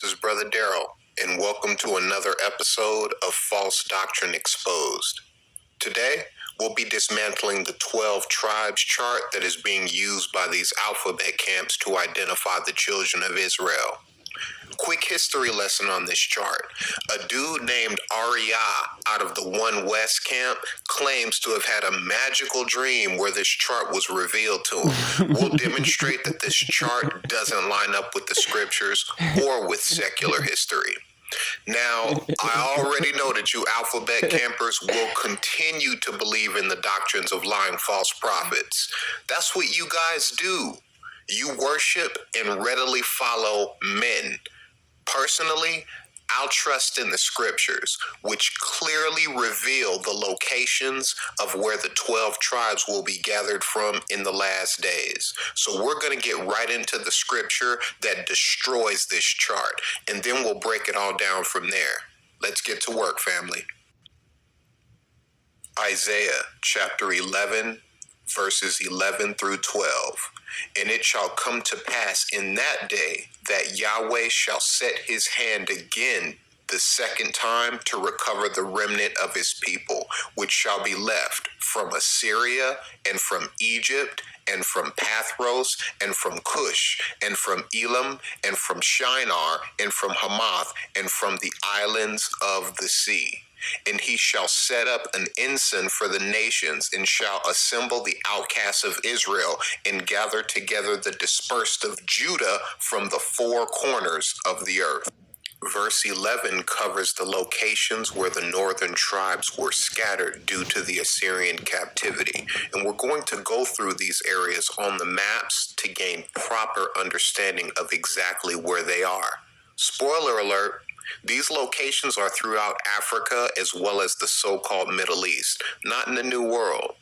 This is Brother Daryl, and welcome to another episode of False Doctrine Exposed. Today, we'll be dismantling the 12 tribes chart that is being used by these alphabet camps to identify the children of Israel. Quick history lesson on this chart. A dude named Arya out of the One West camp claims to have had a magical dream where this chart was revealed to him. We'll demonstrate that this chart doesn't line up with the scriptures or with secular history. Now, I already know that you alphabet campers will continue to believe in the doctrines of lying false prophets. That's what you guys do. You worship and readily follow men. Personally, I'll trust in the scriptures, which clearly reveal the locations of where the 12 tribes will be gathered from in the last days. So we're going to get right into the scripture that destroys this chart, and then we'll break it all down from there. Let's get to work, family. Isaiah chapter 11, verses 11 through 12. And it shall come to pass in that day that Yahweh shall set his hand again the second time to recover the remnant of his people, which shall be left from Assyria and from Egypt and from Pathros and from Cush and from Elam and from Shinar and from Hamath and from the islands of the sea. And he shall set up an ensign for the nations, and shall assemble the outcasts of Israel, and gather together the dispersed of Judah from the four corners of the earth. Verse 11 covers the locations where the northern tribes were scattered due to the Assyrian captivity. And we're going to go through these areas on the maps to gain proper understanding of exactly where they are. Spoiler alert. These locations are throughout Africa as well as the so-called Middle East, not in the New World.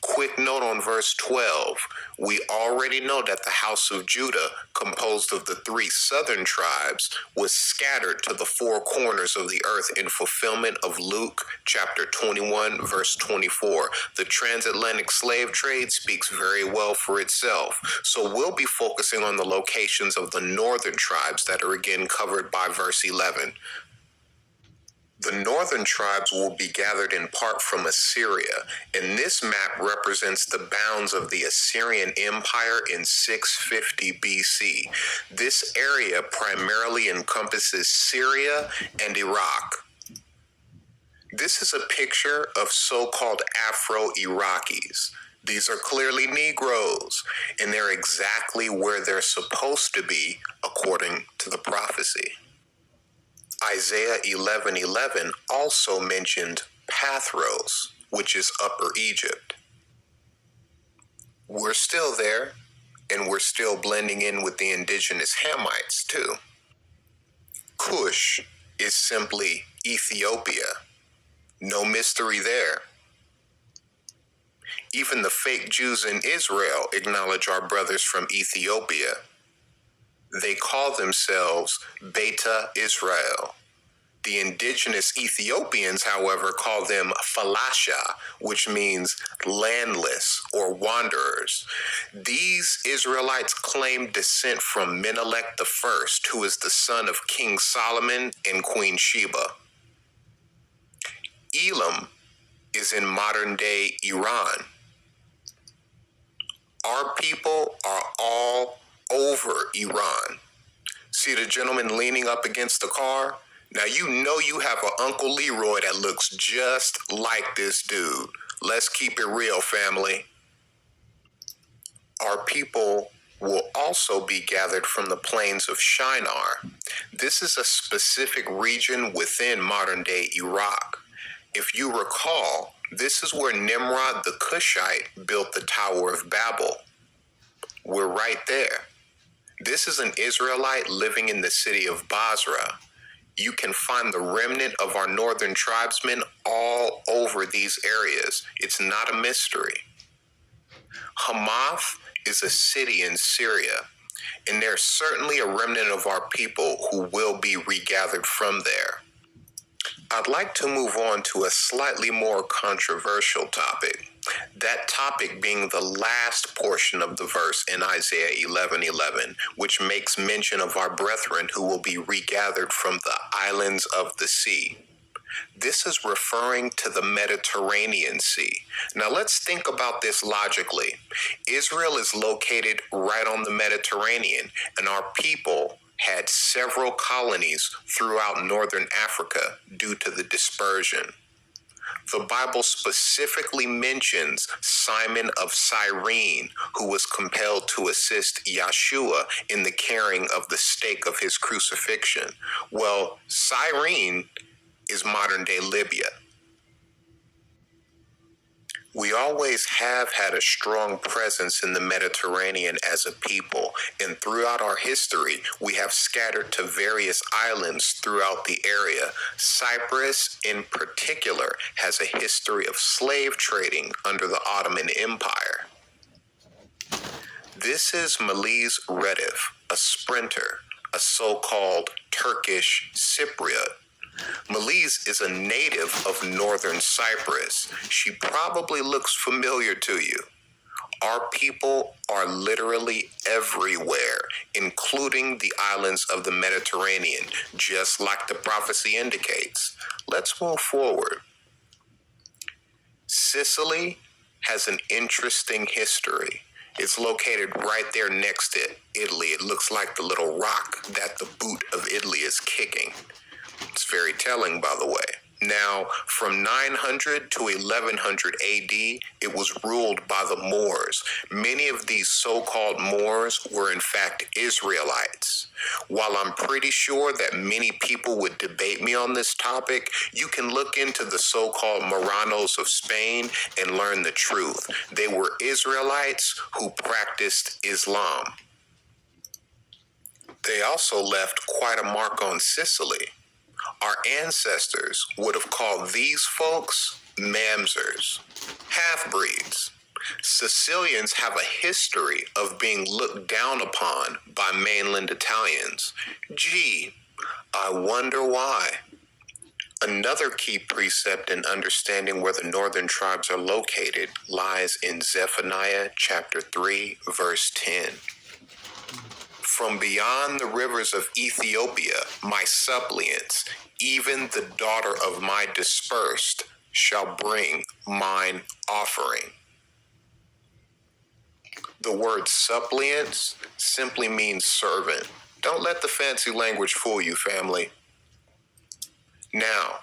Quick note on verse 12. We already know that the house of Judah, composed of the three southern tribes, was scattered to the four corners of the earth in fulfillment of Luke chapter 21, verse 24. The transatlantic slave trade speaks very well for itself. So we'll be focusing on the locations of the northern tribes that are again covered by verse 11. The northern tribes will be gathered in part from Assyria, and this map represents the bounds of the Assyrian Empire in 650 BC. This area primarily encompasses Syria and Iraq. This is a picture of so-called Afro-Iraqis. These are clearly Negroes, and they're exactly where they're supposed to be according to the prophecy. Isaiah 11:11 also mentioned Pathros, which is Upper Egypt. We're still there, and we're still blending in with the indigenous Hamites too. Cush is simply Ethiopia. No mystery there. Even the fake Jews in Israel acknowledge our brothers from Ethiopia. They call themselves Beta Israel. The indigenous Ethiopians, however, call them Falasha, which means landless or wanderers. These Israelites claim descent from Menelik I, who is the son of King Solomon and Queen Sheba. Elam is in modern-day Iran. Our people are all over Iran. See the gentleman leaning up against the car? Now you know you have an Uncle Leroy that looks just like this dude. Let's keep it real, family. Our people will also be gathered from the plains of Shinar. This is a specific region within modern-day Iraq. If you recall, this is where Nimrod the Cushite built the Tower of Babel. We're right there. This is an Israelite living in the city of Basra. You can find the remnant of our northern tribesmen all over these areas. It's not a mystery. Hamath is a city in Syria, and there's certainly a remnant of our people who will be regathered from there. I'd like to move on to a slightly more controversial topic. That topic being the last portion of the verse in Isaiah 11:11, which makes mention of our brethren who will be regathered from the islands of the sea. This is referring to the Mediterranean Sea. Now let's think about this logically. Israel is located right on the Mediterranean, and our people had several colonies throughout northern Africa due to the dispersion. The Bible specifically mentions Simon of Cyrene, who was compelled to assist Yeshua in the carrying of the stake of his crucifixion. Well, Cyrene is modern-day Libya. We always have had a strong presence in the Mediterranean as a people, and throughout our history, we have scattered to various islands throughout the area. Cyprus, in particular, has a history of slave trading under the Ottoman Empire. This is Melis Redif, a sprinter, a so-called Turkish Cypriot. Melis is a native of northern Cyprus. She probably looks familiar to you. Our people are literally everywhere, including the islands of the Mediterranean, just like the prophecy indicates. Let's move forward. Sicily has an interesting history. It's located right there next to Italy. It looks like the little rock that the boot of Italy is kicking. It's very telling, by the way. Now, from 900 to 1100 AD, it was ruled by the Moors. Many of these so-called Moors were in fact Israelites. While I'm pretty sure that many people would debate me on this topic, you can look into the so-called Marranos of Spain and learn the truth. They were Israelites who practiced Islam. They also left quite a mark on Sicily. Our ancestors would have called these folks Mamzers, half-breeds. Sicilians have a history of being looked down upon by mainland Italians. Gee, I wonder why. Another key precept in understanding where the northern tribes are located lies in Zephaniah chapter 3, verse 10. From beyond the rivers of Ethiopia, my suppliants, even the daughter of my dispersed, shall bring mine offering. The word suppliants simply means servant. Don't let the fancy language fool you, family. Now,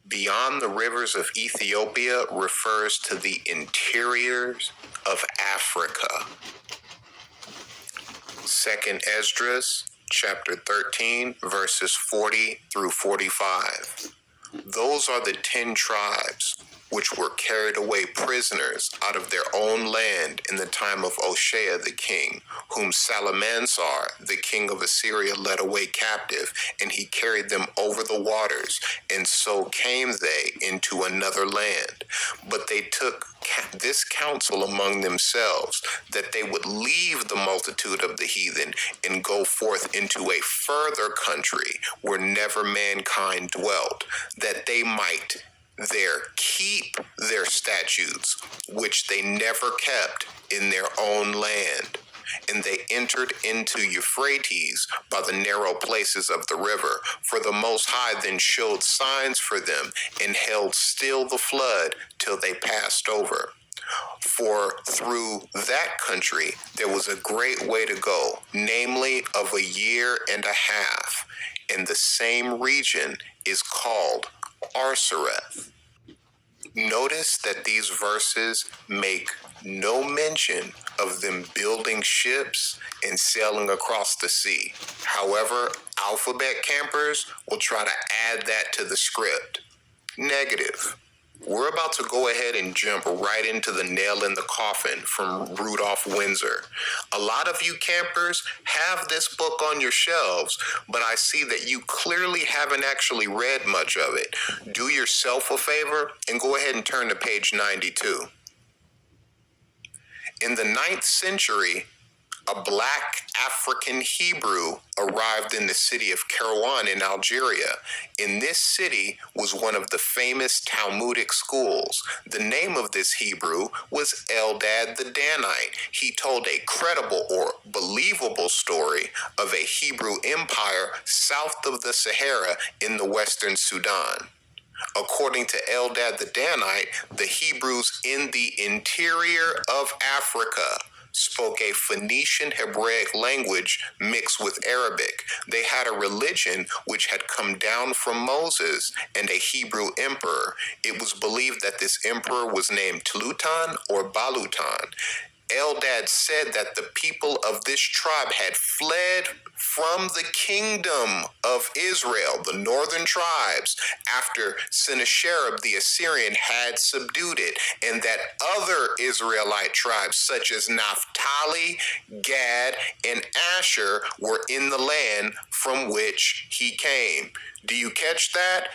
beyond the rivers of Ethiopia refers to the interiors of Africa. 2 Esdras, chapter 13, verses 40 through 45. Those are the 10 tribes which were carried away prisoners out of their own land in the time of Hoshea the king, whom Salmanasar, the king of Assyria, led away captive, and he carried them over the waters, and so came they into another land. But they took this counsel among themselves, that they would leave the multitude of the heathen and go forth into a further country where never mankind dwelt, that they might there keep their statutes, which they never kept in their own land. And they entered into Euphrates by the narrow places of the river. For the Most High then showed signs for them, and held still the flood till they passed over. For through that country there was a great way to go, namely of a year and a half, and the same region is called Arsareth. Notice that these verses make no mention of them building ships and sailing across the sea. However, alphabet campers will try to add that to the script. Negative. We're about to go ahead and jump right into the nail in the coffin from Rudolph Windsor. A lot of you campers have this book on your shelves, but I see that you clearly haven't actually read much of it. Do yourself a favor and go ahead and turn to page 92. In the 9th century, A black African Hebrew arrived in the city of Kairouan in Algeria. In this city was one of the famous Talmudic schools. The name of this Hebrew was Eldad the Danite. He told a credible or believable story of a Hebrew empire south of the Sahara in the western Sudan. According to Eldad the Danite, the Hebrews in the interior of Africa spoke a Phoenician Hebraic language mixed with Arabic. They had a religion which had come down from Moses and a Hebrew emperor. It was believed that this emperor was named Tlutan or Balutan. Eldad said that the people of this tribe had fled from the kingdom of Israel, the northern tribes, after Sennacherib the Assyrian had subdued it, and that other Israelite tribes such as Naphtali, Gad, and Asher were in the land from which he came. Do you catch that?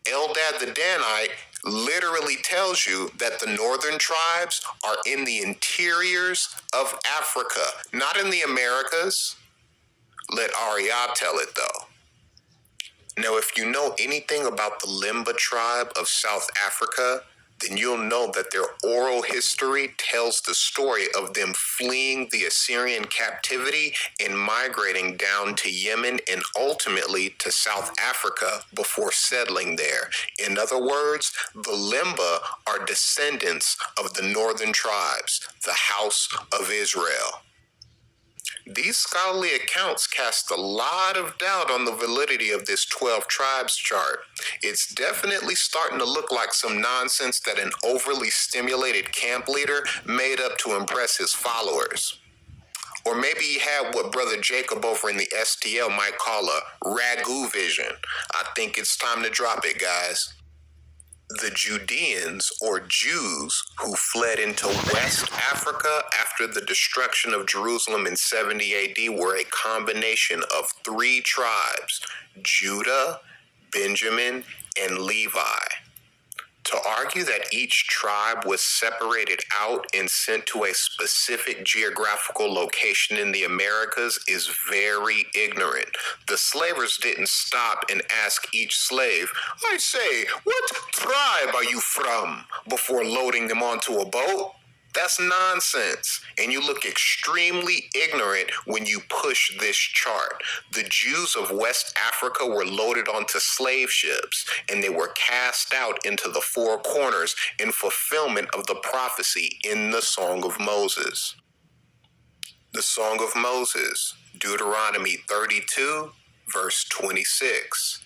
Eldad the Danite literally tells you that the northern tribes are in the interiors of Africa, not in the Americas. Let Ariab tell it though. Now, if you know anything about the Limba tribe of South Africa, then you'll know that their oral history tells the story of them fleeing the Assyrian captivity and migrating down to Yemen and ultimately to South Africa before settling there. In other words, the Limba are descendants of the northern tribes, the house of Israel. These scholarly accounts cast a lot of doubt on the validity of this 12 tribes chart. It's definitely starting to look like some nonsense that an overly stimulated camp leader made up to impress his followers. Or maybe he had what Brother Jacob over in the STL might call a ragu vision. I think it's time to drop it, guys. The Judeans, or Jews, who fled into West Africa after the destruction of Jerusalem in 70 AD were a combination of three tribes: Judah, Benjamin, and Levi. To argue that each tribe was separated out and sent to a specific geographical location in the Americas is very ignorant. The slavers didn't stop and ask each slave, "I say, what tribe are you from?" before loading them onto a boat. That's nonsense, and you look extremely ignorant when you push this chart. The Jews of West Africa were loaded onto slave ships, and they were cast out into the four corners in fulfillment of the prophecy in the Song of Moses. The Song of Moses, Deuteronomy 32, verse 26.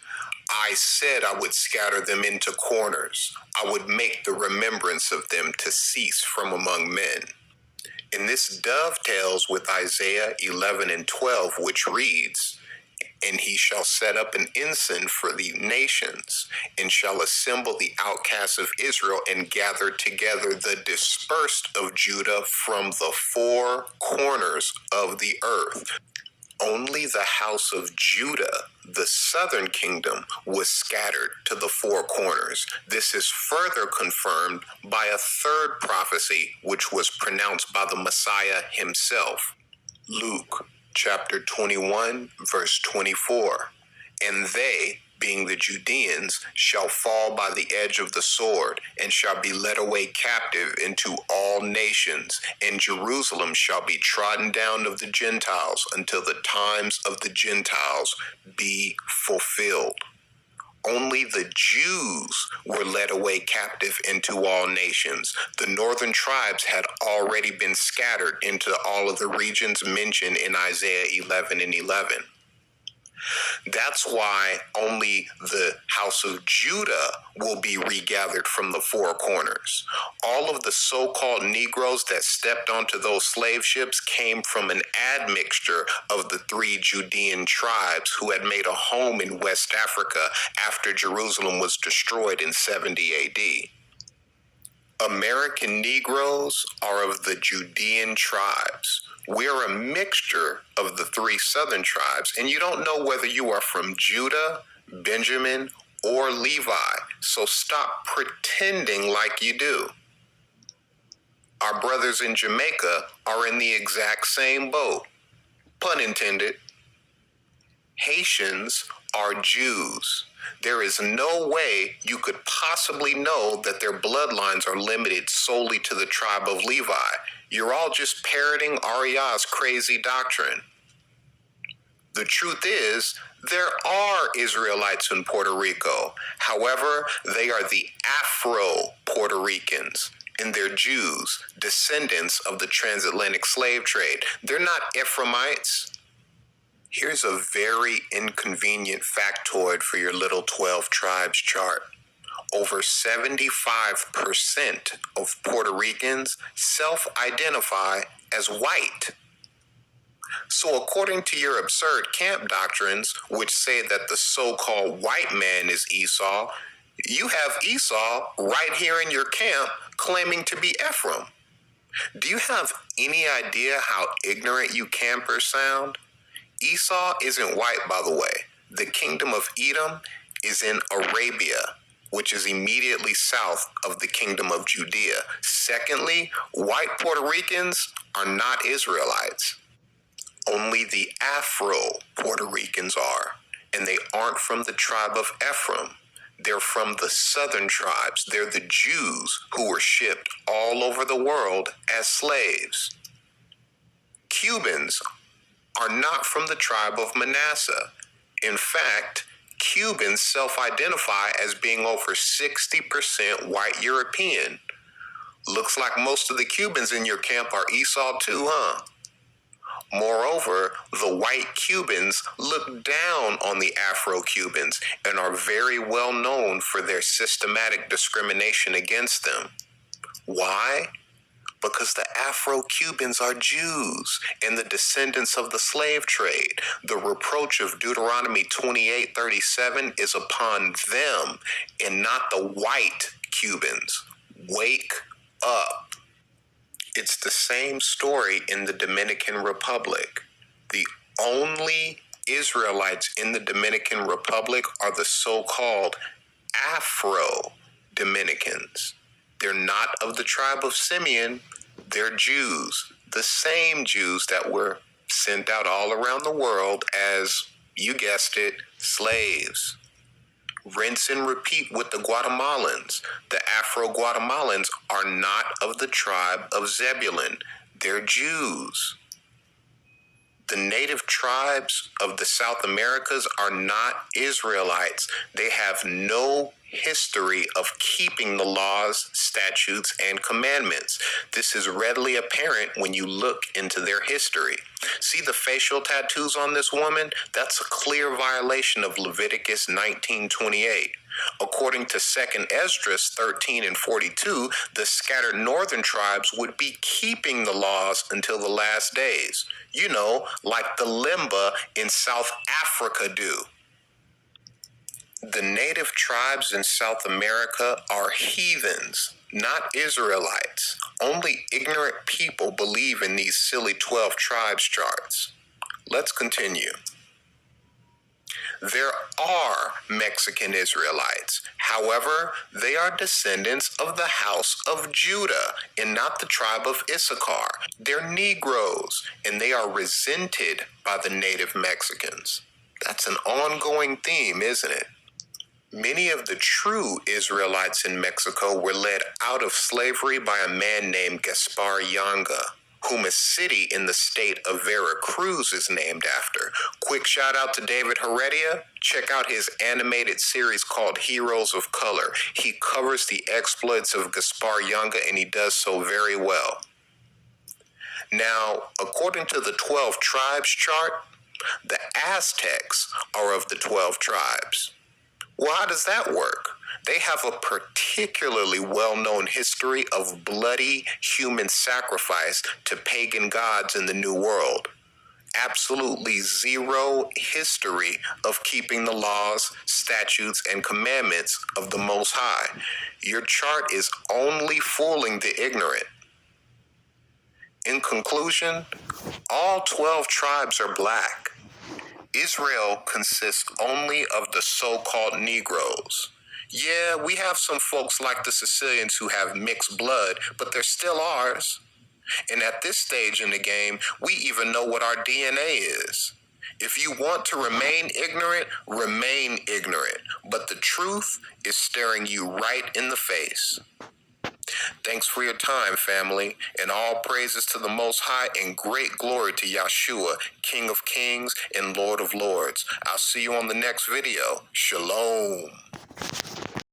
I said I would scatter them into corners. I would make the remembrance of them to cease from among men. And this dovetails with Isaiah 11 and 12, which reads, "And he shall set up an ensign for the nations, and shall assemble the outcasts of Israel, and gather together the dispersed of Judah from the four corners of the earth." Only the house of Judah, the southern kingdom, was scattered to the four corners. This is further confirmed by a third prophecy, which was pronounced by the Messiah himself. Luke chapter 21, verse 24. "And they, being the Judeans, shall fall by the edge of the sword, and shall be led away captive into all nations, and Jerusalem shall be trodden down of the Gentiles until the times of the Gentiles be fulfilled." Only the Jews were led away captive into all nations. The northern tribes had already been scattered into all of the regions mentioned in Isaiah 11 and 11. That's why only the house of Judah will be regathered from the four corners. All of the so-called Negroes that stepped onto those slave ships came from an admixture of the three Judean tribes who had made a home in West Africa after Jerusalem was destroyed in 70 AD. American Negroes are of the Judean tribes. We're a mixture of the three southern tribes, and you don't know whether you are from Judah, Benjamin, or Levi, so stop pretending like you do. Our brothers in Jamaica are in the exact same boat. Pun intended. Haitians are Jews. There is no way you could possibly know that their bloodlines are limited solely to the tribe of Levi. You're all just parroting Aria's crazy doctrine. The truth is, there are Israelites in Puerto Rico. However, they are the Afro-Puerto Ricans, and they're Jews, descendants of the transatlantic slave trade. They're not Ephraimites. Here's a very inconvenient factoid for your little 12 tribes chart. Over 75% of Puerto Ricans self-identify as white. So according to your absurd camp doctrines, which say that the so-called white man is Esau, you have Esau right here in your camp claiming to be Ephraim. Do you have any idea how ignorant you campers sound? Esau isn't white, by the way. The kingdom of Edom is in Arabia, which is immediately south of the kingdom of Judea. Secondly, white Puerto Ricans are not Israelites. Only the Afro-Puerto Ricans are, and they aren't from the tribe of Ephraim. They're from the southern tribes. They're the Jews who were shipped all over the world as slaves. Cubans are not from the tribe of Manasseh. In fact, Cubans self-identify as being over 60% white European. Looks like most of the Cubans in your camp are Esau too, huh? Moreover, the white Cubans look down on the Afro-Cubans and are very well known for their systematic discrimination against them. Why? Because the Afro-Cubans are Jews and the descendants of the slave trade. The reproach of Deuteronomy 28:37 is upon them and not the white Cubans. Wake up. It's the same story in the Dominican Republic. The only Israelites in the Dominican Republic are the so-called Afro-Dominicans. They're not of the tribe of Simeon. They're Jews, the same Jews that were sent out all around the world as, you guessed it, slaves. Rinse and repeat with the Guatemalans. The Afro-Guatemalans are not of the tribe of Zebulun. They're Jews. The native tribes of the South Americas are not Israelites. They have no history of keeping the laws, statutes, and commandments. This is readily apparent when you look into their history. See the facial tattoos on this woman? That's a clear violation of Leviticus 19:28. According to 2 Esdras 13 and 42, the scattered northern tribes would be keeping the laws until the last days. You know, like the Limba in South Africa do. The native tribes in South America are heathens, not Israelites. Only ignorant people believe in these silly 12 tribes charts. Let's continue. There are Mexican Israelites. However, they are descendants of the house of Judah and not the tribe of Issachar. They're Negroes, and they are resented by the native Mexicans. That's an ongoing theme, isn't it? Many of the true Israelites in Mexico were led out of slavery by a man named Gaspar Yanga, whom a city in the state of Veracruz is named after. Quick shout out to David Heredia. Check out his animated series called Heroes of Color. He covers the exploits of Gaspar Yanga, and he does so very well. Now, according to the 12 tribes chart, the Aztecs are of the 12 tribes. Well, how does that work? They have a particularly well-known history of bloody human sacrifice to pagan gods in the New World. Absolutely zero history of keeping the laws, statutes, and commandments of the Most High. Your chart is only fooling the ignorant. In conclusion, all 12 tribes are black. Israel consists only of the so-called Negroes. Yeah, we have some folks like the Sicilians who have mixed blood, but they're still ours. And at this stage in the game, we even know what our DNA is. If you want to remain ignorant, remain ignorant. But the truth is staring you right in the face. Thanks for your time, family, and all praises to the Most High and great glory to Yahshua, King of Kings and Lord of Lords. I'll see you on the next video. Shalom.